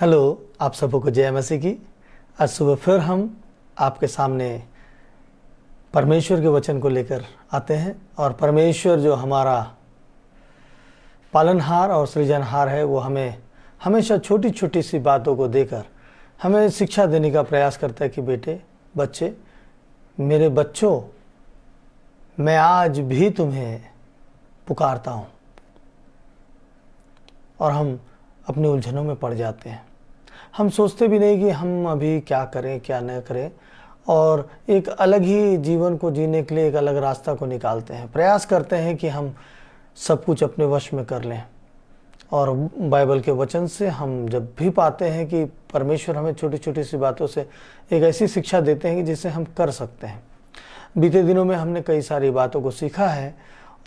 Hello, आप सबको जय मसीह की। आज सुबह फिर हम आपके सामने परमेश्वर के वचन को लेकर आते हैं और परमेश्वर जो हमारा पालनहार और सृजनहार है वो हमें हमेशा छोटी छोटी सी बातों को देकर हमें शिक्षा देने का प्रयास करता है कि बेटे, बच्चे, मेरे बच्चों, मैं आज भी तुम्हें पुकारता हूँ। और हम अपनी उलझनों में पड़ जाते हैं। हम सोचते भी नहीं कि हम अभी क्या करें क्या न करें, और एक अलग ही जीवन को जीने के लिए एक अलग रास्ता को निकालते हैं। प्रयास करते हैं कि हम सब कुछ अपने वश में कर लें। और बाइबल के वचन से हम जब भी पाते हैं कि परमेश्वर हमें छोटी छोटी सी बातों से एक ऐसी शिक्षा देते हैं कि जिसे हम कर सकते हैं। बीते दिनों में हमने कई सारी बातों को सीखा है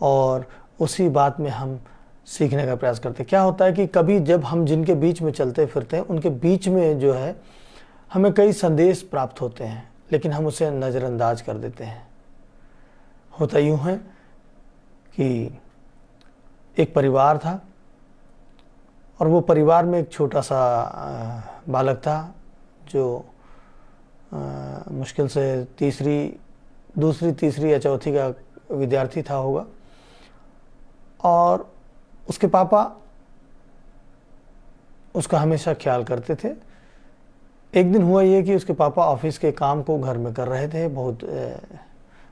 और उसी बात में हम सीखने का प्रयास करते हैं। क्या होता है कि कभी जब हम जिनके बीच में चलते फिरते हैं उनके बीच में जो है हमें कई संदेश प्राप्त होते हैं, लेकिन हम उसे नज़रअंदाज कर देते हैं। होता यूँ है कि एक परिवार था और वो परिवार में एक छोटा सा बालक था जो मुश्किल से दूसरी तीसरी या चौथी का विद्यार्थी था होगा। और उसके पापा उसका हमेशा ख्याल करते थे। एक दिन हुआ ये कि उसके पापा ऑफिस के काम को घर में कर रहे थे, बहुत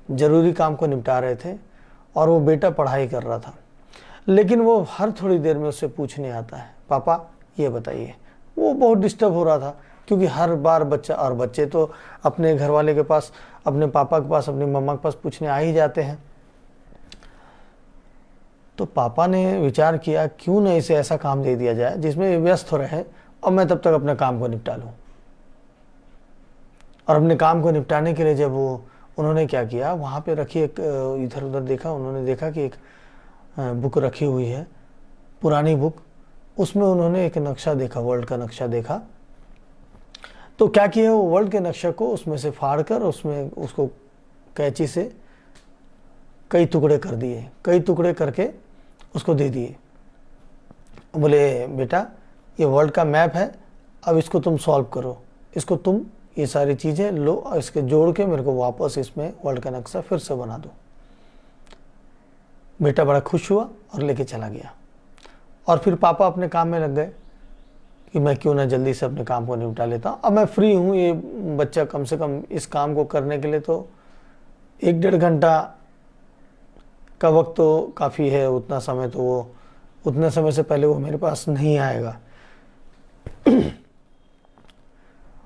ज़रूरी काम को निपटा रहे थे, और वो बेटा पढ़ाई कर रहा था। लेकिन वो हर थोड़ी देर में उससे पूछने आता है, पापा ये बताइए। वो बहुत डिस्टर्ब हो रहा था क्योंकि हर बार बच्चे तो अपने घर वाले के पास, अपने पापा के पास, अपनी मम्मा के पास पूछने आ ही जाते हैं। तो पापा ने विचार किया क्यों न इसे ऐसा काम दे दिया जाए जिसमें व्यस्त हो रहे और मैं तब तक अपने काम को निपटा लूँ। और अपने काम को निपटाने के लिए जब उन्होंने क्या किया, वहाँ पे रखी एक, इधर उधर देखा, उन्होंने देखा कि एक बुक रखी हुई है, पुरानी बुक। उसमें उन्होंने एक नक्शा देखा, वर्ल्ड का नक्शा देखा। तो क्या किया, वो वर्ल्ड के नक्शे को उसमें से फाड़ कर उसको कैंची से कई टुकड़े कर दिए, कई टुकड़े करके उसको दे दिए। बोले, बेटा ये वर्ल्ड का मैप है, अब इसको तुम सॉल्व करो, इसको तुम ये सारी चीज़ें लो और इसके जोड़ के मेरे को वापस इसमें वर्ल्ड का नक्शा फिर से बना दो। बेटा बड़ा खुश हुआ और लेके चला गया। और फिर पापा अपने काम में लग गए कि मैं क्यों ना जल्दी से अपने काम को निपटा लेता हूँ, अब मैं फ्री हूँ। ये बच्चा कम से कम इस काम को करने के लिए तो 1-1.5 घंटा का वक्त तो काफ़ी है, उतना समय तो वो, उतने समय से पहले वो मेरे पास नहीं आएगा।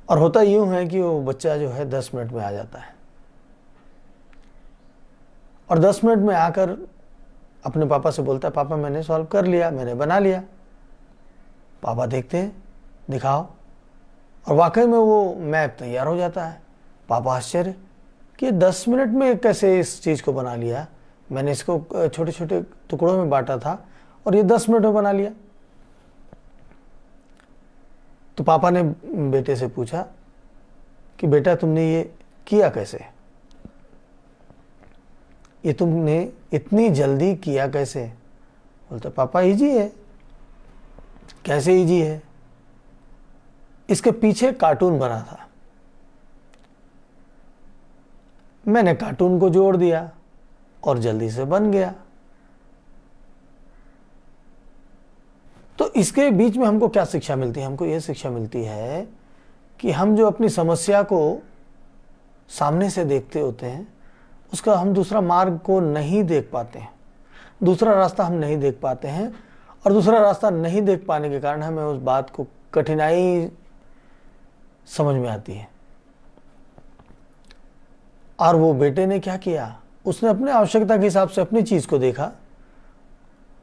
और होता यूँ है कि वो बच्चा जो है 10 मिनट में आ जाता है, और 10 मिनट में आकर अपने पापा से बोलता है, पापा मैंने सॉल्व कर लिया, मैंने बना लिया। पापा देखते हैं, दिखाओ, और वाकई में वो मैप तैयार हो जाता है। पापा आश्चर्य कि 10 मिनट में कैसे इस चीज़ को बना लिया, मैंने इसको छोटे छोटे टुकड़ों में बांटा था और ये 10 मिनट में बना लिया। तो पापा ने बेटे से पूछा कि बेटा तुमने ये किया कैसे, ये तुमने इतनी जल्दी किया कैसे? बोलता, पापा इजी है। कैसे इजी है? इसके पीछे कार्टून बना था, मैंने कार्टून को जोड़ दिया और जल्दी से बन गया। तो इसके बीच में हमको क्या शिक्षा मिलती है? हमको यह शिक्षा मिलती है कि हम जो अपनी समस्या को सामने से देखते होते हैं उसका हम दूसरा मार्ग को नहीं देख पाते हैं, दूसरा रास्ता हम नहीं देख पाते हैं, और दूसरा रास्ता नहीं देख पाने के कारण हमें उस बात को कठिनाई समझ में आती है। और वो बेटे ने क्या किया, उसने अपने आवश्यकता के हिसाब से अपनी चीज़ को देखा।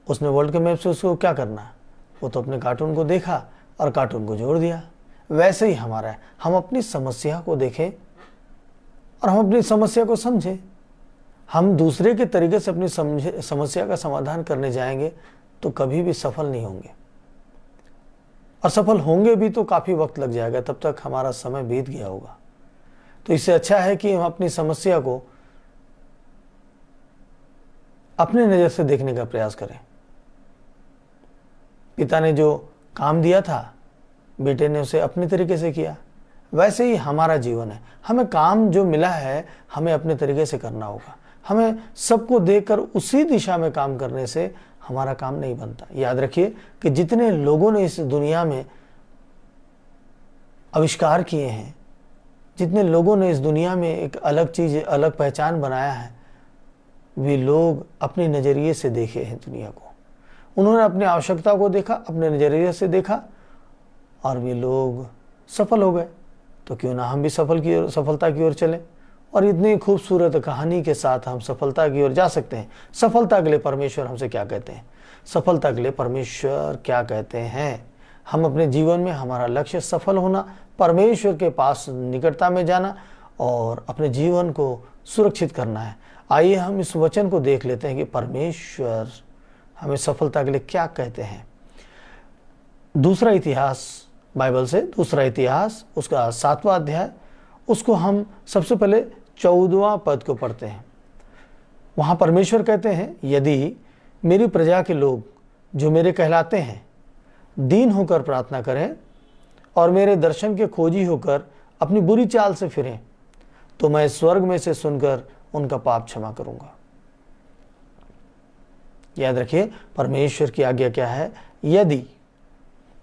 उसने वर्ल्ड के मैप से उसको क्या करना, वो तो अपने कार्टून को देखा और कार्टून को जोड़ दिया। वैसे ही हमारा है, हम अपनी समस्या को देखें और हम अपनी समस्या को समझें। हम दूसरे के तरीके से अपनी समस्या का समाधान करने जाएंगे तो कभी भी सफल नहीं होंगे, और सफल होंगे भी तो काफ़ी वक्त लग जाएगा, तब तक हमारा समय बीत गया होगा। तो इससे अच्छा है कि हम अपनी समस्या को अपने नज़र से देखने का प्रयास करें। पिता ने जो काम दिया था बेटे ने उसे अपने तरीके से किया। वैसे ही हमारा जीवन है, हमें काम जो मिला है हमें अपने तरीके से करना होगा। हमें सबको देखकर उसी दिशा में काम करने से हमारा काम नहीं बनता। याद रखिए कि जितने लोगों ने इस दुनिया में आविष्कार किए हैं, जितने लोगों ने इस दुनिया में एक अलग चीज़, अलग पहचान बनाया है, वे लोग अपने नज़रिए से देखे हैं दुनिया को। उन्होंने अपनी आवश्यकता को देखा, अपने नज़रिए से देखा, और वे लोग सफल हो गए। तो क्यों ना हम भी सफलता की ओर चलें, और इतनी खूबसूरत कहानी के साथ हम सफलता की ओर जा सकते हैं। सफलता के लिए परमेश्वर हमसे क्या कहते हैं? सफलता के लिए परमेश्वर क्या कहते हैं? हम अपने जीवन में, हमारा लक्ष्य सफल होना, परमेश्वर के पास निकटता में जाना और अपने जीवन को सुरक्षित करना है। आइए हम इस वचन को देख लेते हैं कि परमेश्वर हमें सफलता के लिए क्या कहते हैं। दूसरा इतिहास, बाइबल से दूसरा इतिहास, उसका 7वां अध्याय, उसको हम सबसे पहले 14वां पद को पढ़ते हैं। वहाँ परमेश्वर कहते हैं, यदि मेरी प्रजा के लोग जो मेरे कहलाते हैं दीन होकर प्रार्थना करें और मेरे दर्शन के खोजी होकर अपनी बुरी चाल से फिरें, तो मैं स्वर्ग में से सुनकर उनका पाप क्षमा करूंगा। याद रखिए, परमेश्वर की आज्ञा क्या है? यदि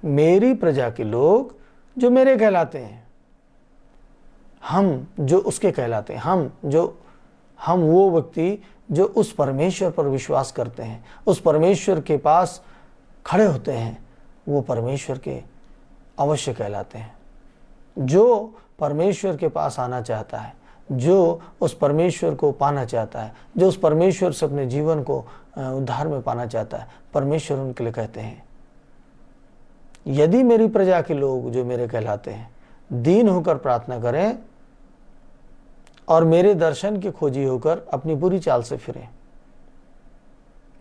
मेरी प्रजा के लोग जो मेरे कहलाते हैं, हम जो उसके कहलाते हैं, हम वो व्यक्ति जो उस परमेश्वर पर विश्वास करते हैं, उस परमेश्वर के पास खड़े होते हैं, वो परमेश्वर के अवश्य कहलाते हैं। जो परमेश्वर के पास आना चाहता है, जो उस परमेश्वर को पाना चाहता है, जो उस परमेश्वर से अपने जीवन को उद्धार में पाना चाहता है, परमेश्वर उनके लिए कहते हैं, यदि मेरी प्रजा के लोग जो मेरे कहलाते हैं दीन होकर प्रार्थना करें और मेरे दर्शन के खोजी होकर अपनी बुरी चाल से फिरें।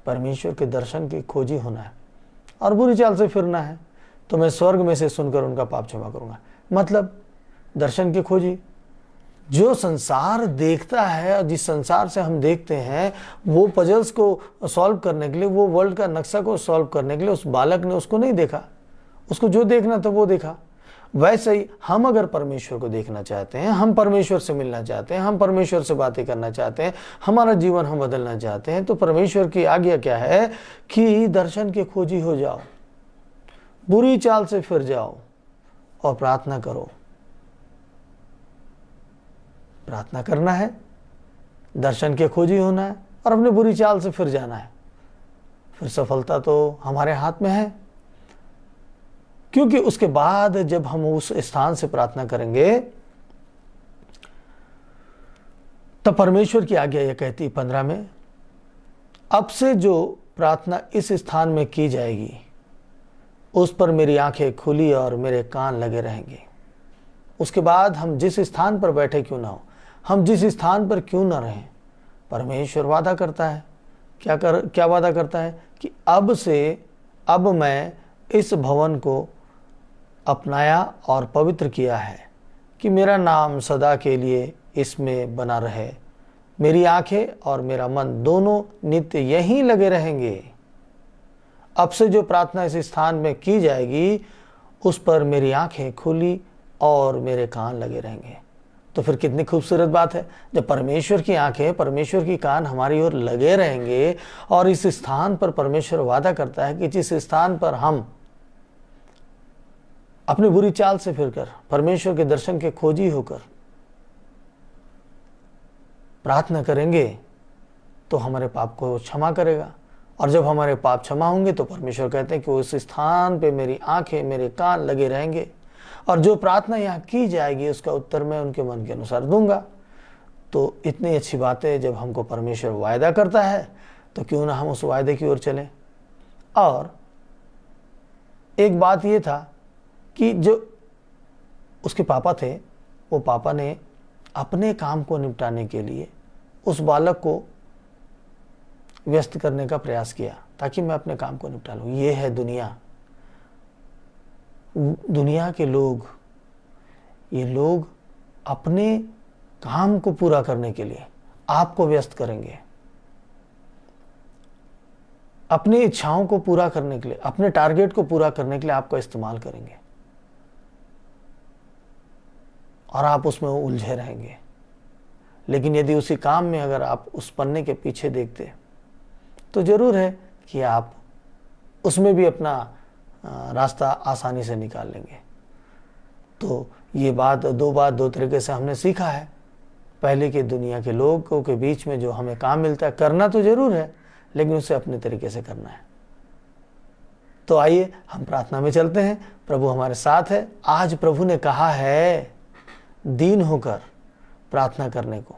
परमेश्वर के दर्शन की खोजी होना है और बुरी चाल से फिरना है, तो मैं स्वर्ग में से सुनकर उनका पाप क्षमा करूंगा। मतलब दर्शन की खोजी, जो संसार देखता है और जिस संसार से हम देखते हैं, वो पजल्स को सॉल्व करने के लिए, वो वर्ल्ड का नक्शा को सॉल्व करने के लिए उस बालक ने उसको नहीं देखा। उसको जो देखना था वो देखा। वैसे ही हम अगर परमेश्वर को देखना चाहते हैं, हम परमेश्वर से मिलना चाहते हैं, हम परमेश्वर से बातें करना चाहते हैं, हमारा जीवन हम बदलना चाहते हैं, तो परमेश्वर की आज्ञा क्या है कि दर्शन के खोजी हो जाओ, बुरी चाल से फिर जाओ और प्रार्थना करो। प्रार्थना करना है, दर्शन के खोजी होना है और अपनी बुरी चाल से फिर जाना है। फिर सफलता तो हमारे हाथ में है, क्योंकि उसके बाद जब हम उस स्थान से प्रार्थना करेंगे, तब परमेश्वर की आज्ञा यह कहती 15 में, अब से जो प्रार्थना इस स्थान में की जाएगी उस पर मेरी आंखें खुली और मेरे कान लगे रहेंगे। उसके बाद हम जिस स्थान पर बैठे क्यों ना हो, हम जिस स्थान पर क्यों ना रहें, परमेश्वर वादा करता है, क्या वादा करता है कि अब मैं इस भवन को अपनाया और पवित्र किया है कि मेरा नाम सदा के लिए इसमें बना रहे। मेरी आंखें और मेरा मन दोनों नित्य यहीं लगे रहेंगे। अब से जो प्रार्थना इस स्थान में की जाएगी उस पर मेरी आंखें खुली और मेरे कान लगे रहेंगे। तो फिर कितनी खूबसूरत बात है, जब परमेश्वर की आंखें, परमेश्वर की कान हमारी ओर लगे रहेंगे और इस स्थान पर परमेश्वर वादा करता है कि जिस स्थान पर हम अपनी बुरी चाल से फिरकर परमेश्वर के दर्शन के खोजी होकर प्रार्थना करेंगे तो हमारे पाप को क्षमा करेगा। और जब हमारे पाप क्षमा होंगे तो परमेश्वर कहते हैं कि उस स्थान पे मेरी आंखें, मेरे कान लगे रहेंगे और जो प्रार्थना यहाँ की जाएगी उसका उत्तर मैं उनके मन के अनुसार दूंगा। तो इतनी अच्छी बात है, जब हमको परमेश्वर वायदा करता है तो क्यों ना हम उस वायदे की ओर चलें। और एक बात ये था कि जो उसके पापा थे, वो पापा ने अपने काम को निपटाने के लिए उस बालक को व्यस्त करने का प्रयास किया ताकि मैं अपने काम को निपटा लूँ। ये है दुनिया के लोग, ये लोग अपने काम को पूरा करने के लिए आपको व्यस्त करेंगे, अपनी इच्छाओं को पूरा करने के लिए, अपने टारगेट को पूरा करने के लिए आपका इस्तेमाल करेंगे। और आप उसमें उलझे रहेंगे। लेकिन यदि उसी काम में अगर आप उस पन्ने के पीछे देखते तो जरूर है कि आप उसमें भी अपना रास्ता आसानी से निकाल लेंगे। तो ये बात दो तरीके से हमने सीखा है। पहले की दुनिया के लोगों के बीच में जो हमें काम मिलता है, करना तो जरूर है, लेकिन उसे अपने तरीके से करना है। तो आइए हम प्रार्थना में चलते हैं। प्रभु हमारे साथ है। आज प्रभु ने कहा है दीन होकर प्रार्थना करने को,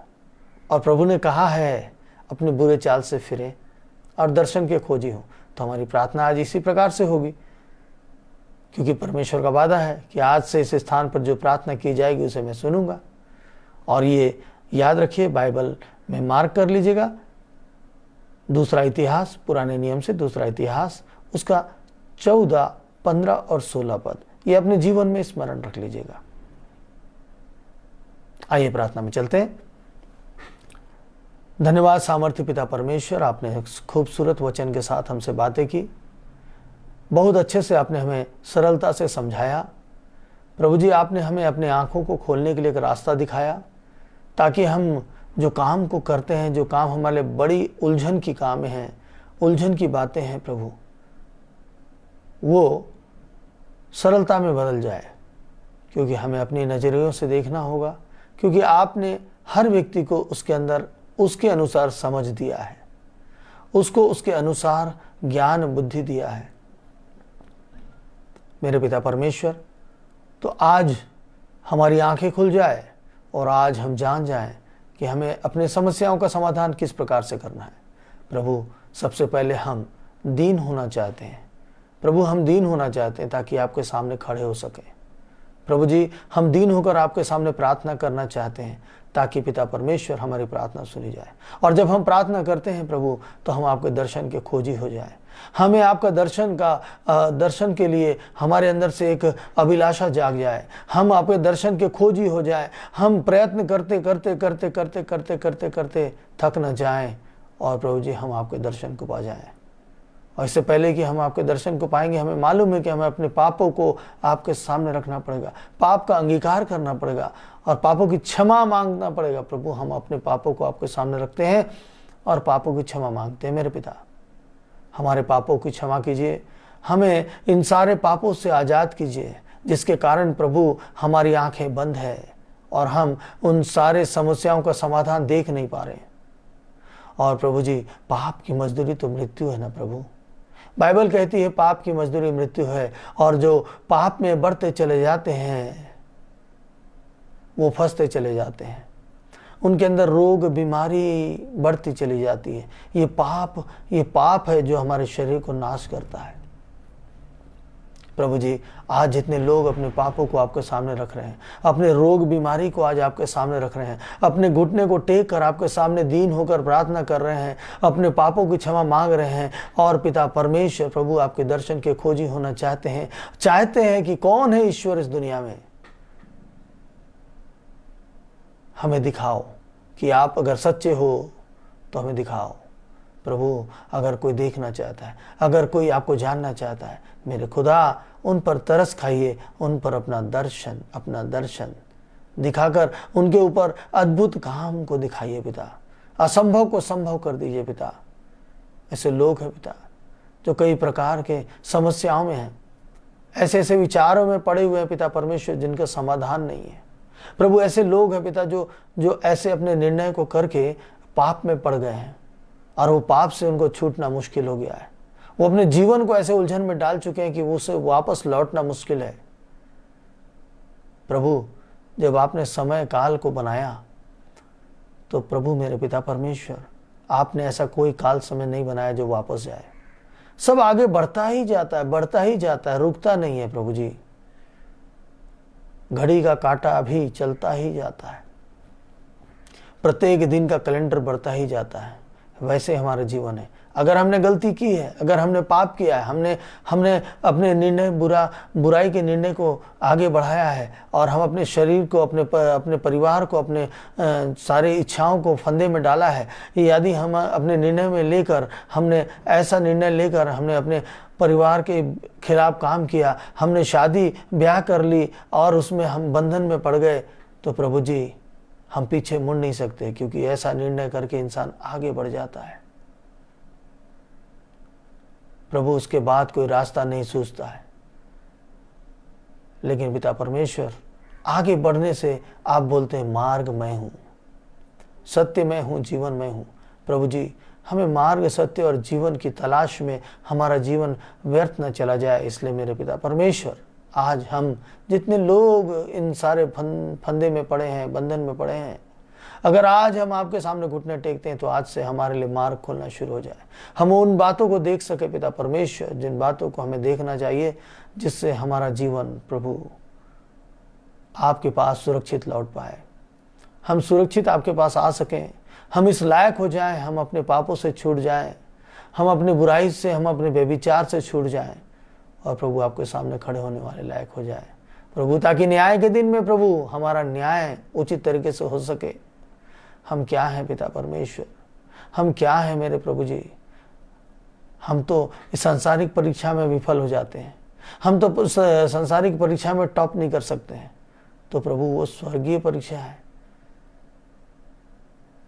और प्रभु ने कहा है अपने बुरे चाल से फिरे और दर्शन के खोजी हो। तो हमारी प्रार्थना आज इसी प्रकार से होगी, क्योंकि परमेश्वर का वादा है कि आज से इस स्थान पर जो प्रार्थना की जाएगी उसे मैं सुनूंगा। और ये याद रखिए, बाइबल में मार्क कर लीजिएगा, दूसरा इतिहास, पुराने नियम से दूसरा इतिहास, उसका 14, 15 और 16 पद, ये अपने जीवन में स्मरण रख लीजिएगा। आइए प्रार्थना में चलते हैं। धन्यवाद सामर्थ्य पिता परमेश्वर, आपने खूबसूरत वचन के साथ हमसे बातें की, बहुत अच्छे से आपने हमें सरलता से समझाया। प्रभु जी, आपने हमें अपने आंखों को खोलने के लिए एक रास्ता दिखाया, ताकि हम जो काम को करते हैं, जो काम हमारे बड़ी उलझन की काम हैं, उलझन की बातें हैं प्रभु, वो सरलता में बदल जाए। क्योंकि हमें अपनी नजरियों से देखना होगा, क्योंकि आपने हर व्यक्ति को उसके अंदर उसके अनुसार समझ दिया है, उसको उसके अनुसार ज्ञान बुद्धि दिया है। मेरे पिता परमेश्वर, तो आज हमारी आंखें खुल जाए और आज हम जान जाएं कि हमें अपने समस्याओं का समाधान किस प्रकार से करना है। प्रभु, सबसे पहले हम दीन होना चाहते हैं। प्रभु, हम दीन होना चाहते हैं ताकि आपके सामने खड़े हो सकें। प्रभु जी, हम दीन होकर आपके सामने प्रार्थना करना चाहते हैं, ताकि पिता परमेश्वर हमारी प्रार्थना सुनी जाए। और जब हम प्रार्थना करते हैं प्रभु, तो हम आपके दर्शन के खोजी हो जाए। हमें आपका दर्शन के लिए हमारे अंदर से एक अभिलाषा जाग जाए, हम आपके दर्शन के खोजी हो जाए। हम प्रयत्न करते करते करते करते करते करते करते थक न जाएं, और प्रभु जी हम आपके दर्शन को पा जाएं। और इससे पहले कि हम आपके दर्शन को पाएंगे, हमें मालूम है कि हमें अपने पापों को आपके सामने रखना पड़ेगा, पाप का अंगीकार करना पड़ेगा और पापों की क्षमा मांगना पड़ेगा। प्रभु, हम अपने पापों को आपके सामने रखते हैं और पापों की क्षमा मांगते हैं। मेरे पिता, हमारे पापों की क्षमा कीजिए, हमें इन सारे पापों से आज़ाद कीजिए जिसके कारण प्रभु हमारी आंखें बंद है और हम उन सारे समस्याओं का समाधान देख नहीं पा रहे। और प्रभु जी, पाप की मजदूरी तो मृत्यु है ना प्रभु। बाइबल कहती है पाप की मजदूरी मृत्यु है, और जो पाप में बढ़ते चले जाते हैं वो फंसते चले जाते हैं, उनके अंदर रोग बीमारी बढ़ती चली जाती है। ये पाप है जो हमारे शरीर को नाश करता है। प्रभु जी, आज जितने लोग अपने पापों को आपके सामने रख रहे हैं, अपने रोग बीमारी को आज आपके सामने रख रहे हैं, अपने घुटने को टेक कर आपके सामने दीन होकर प्रार्थना कर रहे हैं, अपने पापों की क्षमा मांग रहे हैं, और पिता परमेश्वर प्रभु आपके दर्शन के खोजी होना चाहते हैं कि कौन है ईश्वर इस दुनिया में। हमें दिखाओ कि आप अगर सच्चे हो तो हमें दिखाओ। प्रभु, अगर कोई देखना चाहता है, अगर कोई आपको जानना चाहता है, मेरे खुदा उन पर तरस खाइए, उन पर अपना दर्शन दिखाकर उनके ऊपर अद्भुत काम को दिखाइए पिता। असंभव को संभव कर दीजिए पिता। ऐसे लोग हैं पिता जो कई प्रकार के समस्याओं में हैं, ऐसे विचारों में पड़े हुए हैं पिता परमेश्वर, जिनका समाधान नहीं है। प्रभु, ऐसे लोग हैं पिता जो ऐसे अपने निर्णय को करके पाप में पड़ गए हैं और वो पाप से उनको छूटना मुश्किल हो गया है। वो अपने जीवन को ऐसे उलझन में डाल चुके हैं कि उसे वापस लौटना मुश्किल है। प्रभु, जब आपने समय काल को बनाया तो प्रभु मेरे पिता परमेश्वर, आपने ऐसा कोई काल समय नहीं बनाया जो वापस जाए। सब आगे बढ़ता ही जाता है, रुकता नहीं है। प्रभु जी, घड़ी का कांटा अभी चलता ही जाता है, प्रत्येक दिन का कैलेंडर बढ़ता ही जाता है। वैसे हमारा जीवन है। अगर हमने गलती की है, अगर हमने पाप किया है, हमने अपने बुराई के निर्णय को आगे बढ़ाया है, और हम अपने शरीर को, अपने परिवार को, अपने सारे इच्छाओं को फंदे में डाला है, यदि हम अपने निर्णय में लेकर हमने ऐसा निर्णय लेकर हमने अपने परिवार के खिलाफ काम किया, हमने शादी ब्याह कर ली और उसमें हम बंधन में पड़ गए, तो प्रभु जी हम पीछे मुड़ नहीं सकते, क्योंकि ऐसा निर्णय करके इंसान आगे बढ़ जाता है। प्रभु उसके बाद कोई रास्ता नहीं सूझता है। लेकिन पिता परमेश्वर, आगे बढ़ने से आप बोलते हैं मार्ग मैं हूं, सत्य मैं हूं, जीवन मैं हूं। प्रभु जी हमें मार्ग, सत्य और जीवन की तलाश में हमारा जीवन व्यर्थ न चला जाए। इसलिए मेरे पिता परमेश्वर, आज हम जितने लोग इन सारे फंदे में पड़े हैं, बंधन में पड़े हैं, अगर आज हम आपके सामने घुटने टेकते हैं तो आज से हमारे लिए मार्ग खोलना शुरू हो जाए। हम उन बातों को देख सके पिता परमेश्वर, जिन बातों को हमें देखना चाहिए, जिससे हमारा जीवन प्रभु आपके पास सुरक्षित लौट पाए। हम सुरक्षित आपके पास आ सकें, हम इस लायक हो जाएं, हम अपने पापों से छूट जाएं, हम अपनी बुराई से, हम अपने व्यभिचार से छूट जाएं और प्रभु आपके सामने खड़े होने वाले लायक हो जाएं प्रभु, ताकि न्याय के दिन में प्रभु हमारा न्याय उचित तरीके से हो सके। हम क्या हैं पिता परमेश्वर, हम क्या हैं मेरे प्रभु जी। हम तो इस सांसारिक परीक्षा में विफल हो जाते हैं, हम तो सांसारिक परीक्षा में टॉप नहीं कर सकते हैं। तो प्रभु वो स्वर्गीय परीक्षा है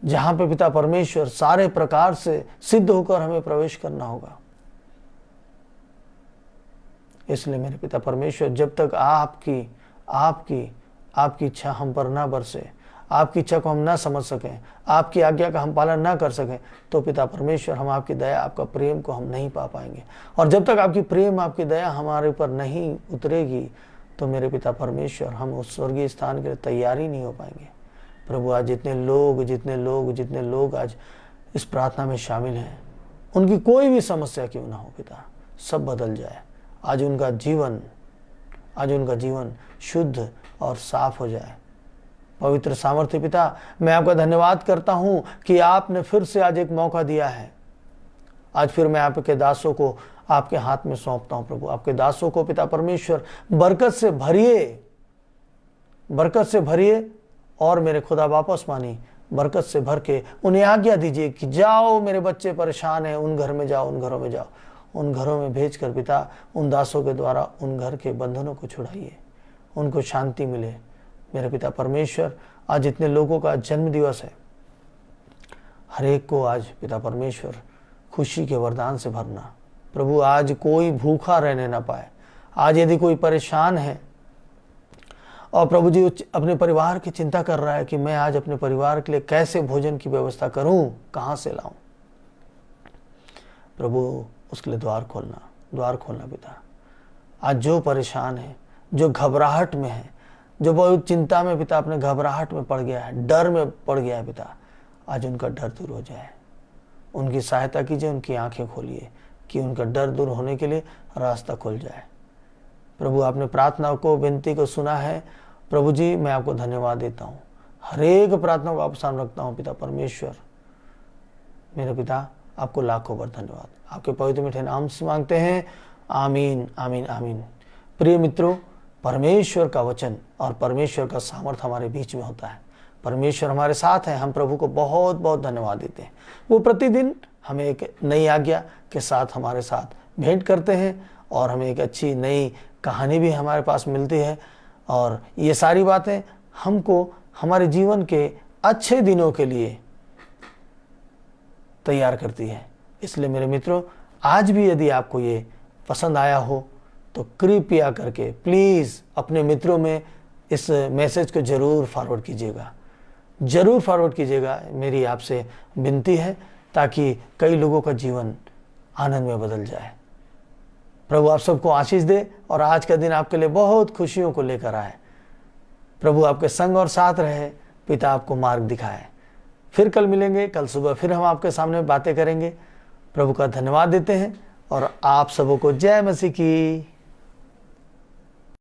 जहां पे पिता परमेश्वर सारे प्रकार से सिद्ध होकर हमें प्रवेश करना होगा। इसलिए मेरे पिता परमेश्वर, जब तक आपकी आपकी आपकी इच्छा हम पर ना बरसे, आपकी इच्छा को हम ना समझ सकें, आपकी आज्ञा का हम पालन ना कर सकें, तो पिता परमेश्वर हम आपकी दया, आपका प्रेम को हम नहीं पा पाएंगे। और जब तक आपकी प्रेम, आपकी दया हमारे ऊपर नहीं उतरेगी, तो मेरे पिता परमेश्वर हम उस स्वर्गीय स्थान के लिए तैयार ही नहीं हो पाएंगे। प्रभु आज जितने लोग आज इस प्रार्थना में शामिल हैं, उनकी कोई भी समस्या क्यों ना हो पिता, सब बदल जाए। आज उनका जीवन शुद्ध और साफ हो जाए। पवित्र सामर्थ्य पिता, मैं आपका धन्यवाद करता हूं कि आपने फिर से आज एक मौका दिया है। आज फिर मैं आपके दासों को आपके हाथ में सौंपता हूं प्रभु। आपके दासों को पिता परमेश्वर बरकत से भरिए और मेरे खुदा वापस मानी बरकत से भर के उन्हें आज्ञा दीजिए कि जाओ, मेरे बच्चे परेशान हैं, उन घरों में जाओ, उन घरों में भेज कर पिता उन दासों के द्वारा उन घर के बंधनों को छुड़ाइए, उनको शांति मिले। मेरे पिता परमेश्वर, आज जितने लोगों का जन्म दिवस है, हर एक को आज पिता परमेश्वर खुशी के वरदान से भरना प्रभु। आज कोई भूखा रहने ना पाए। आज यदि कोई परेशान है और प्रभु जी अपने परिवार की चिंता कर रहा है कि मैं आज अपने परिवार के लिए कैसे भोजन की व्यवस्था करूं, कहां से लाऊं, प्रभु उसके लिए द्वार खोलना पिता। आज जो परेशान है, जो घबराहट में है, जो बहुत चिंता में पिता अपने घबराहट में पड़ गया है, डर में पड़ गया है पिता, आज उनका डर दूर हो जाए। उनकी सहायता कीजिए, उनकी आंखें खोलिए कि उनका डर दूर होने के लिए रास्ता खुल जाए। प्रभु आपने प्रार्थना को, विनती को सुना है प्रभु जी, मैं आपको धन्यवाद देता हूँ। हर एक प्रार्थना को आप सामने रखता हूँ पिता परमेश्वर। मेरे पिता आपको लाखों बार धन्यवाद, आपके पवित्र मीठे नाम से मांगते हैं, आमीन आमीन आमीन। प्रिय मित्रों, परमेश्वर का वचन और परमेश्वर का सामर्थ हमारे बीच में होता है। परमेश्वर हमारे साथ है, हम प्रभु को बहुत बहुत धन्यवाद देते हैं। वो प्रतिदिन हमें एक नई आज्ञा के साथ हमारे साथ भेंट करते हैं और हमें एक अच्छी नई कहानी भी हमारे पास मिलती है। और ये सारी बातें हमको हमारे जीवन के अच्छे दिनों के लिए तैयार करती है। इसलिए मेरे मित्रों, आज भी यदि आपको ये पसंद आया हो तो कृपया करके प्लीज़ अपने मित्रों में इस मैसेज को ज़रूर फॉरवर्ड कीजिएगा। मेरी आपसे विनती है, ताकि कई लोगों का जीवन आनंद में बदल जाए। प्रभु आप सबको आशीष दे और आज का दिन आपके लिए बहुत खुशियों को लेकर आए। प्रभु आपके संग और साथ रहे, पिता आपको मार्ग दिखाए। फिर कल मिलेंगे, कल सुबह फिर हम आपके सामने बातें करेंगे। प्रभु का धन्यवाद देते हैं और आप सबों को जय मसीह की।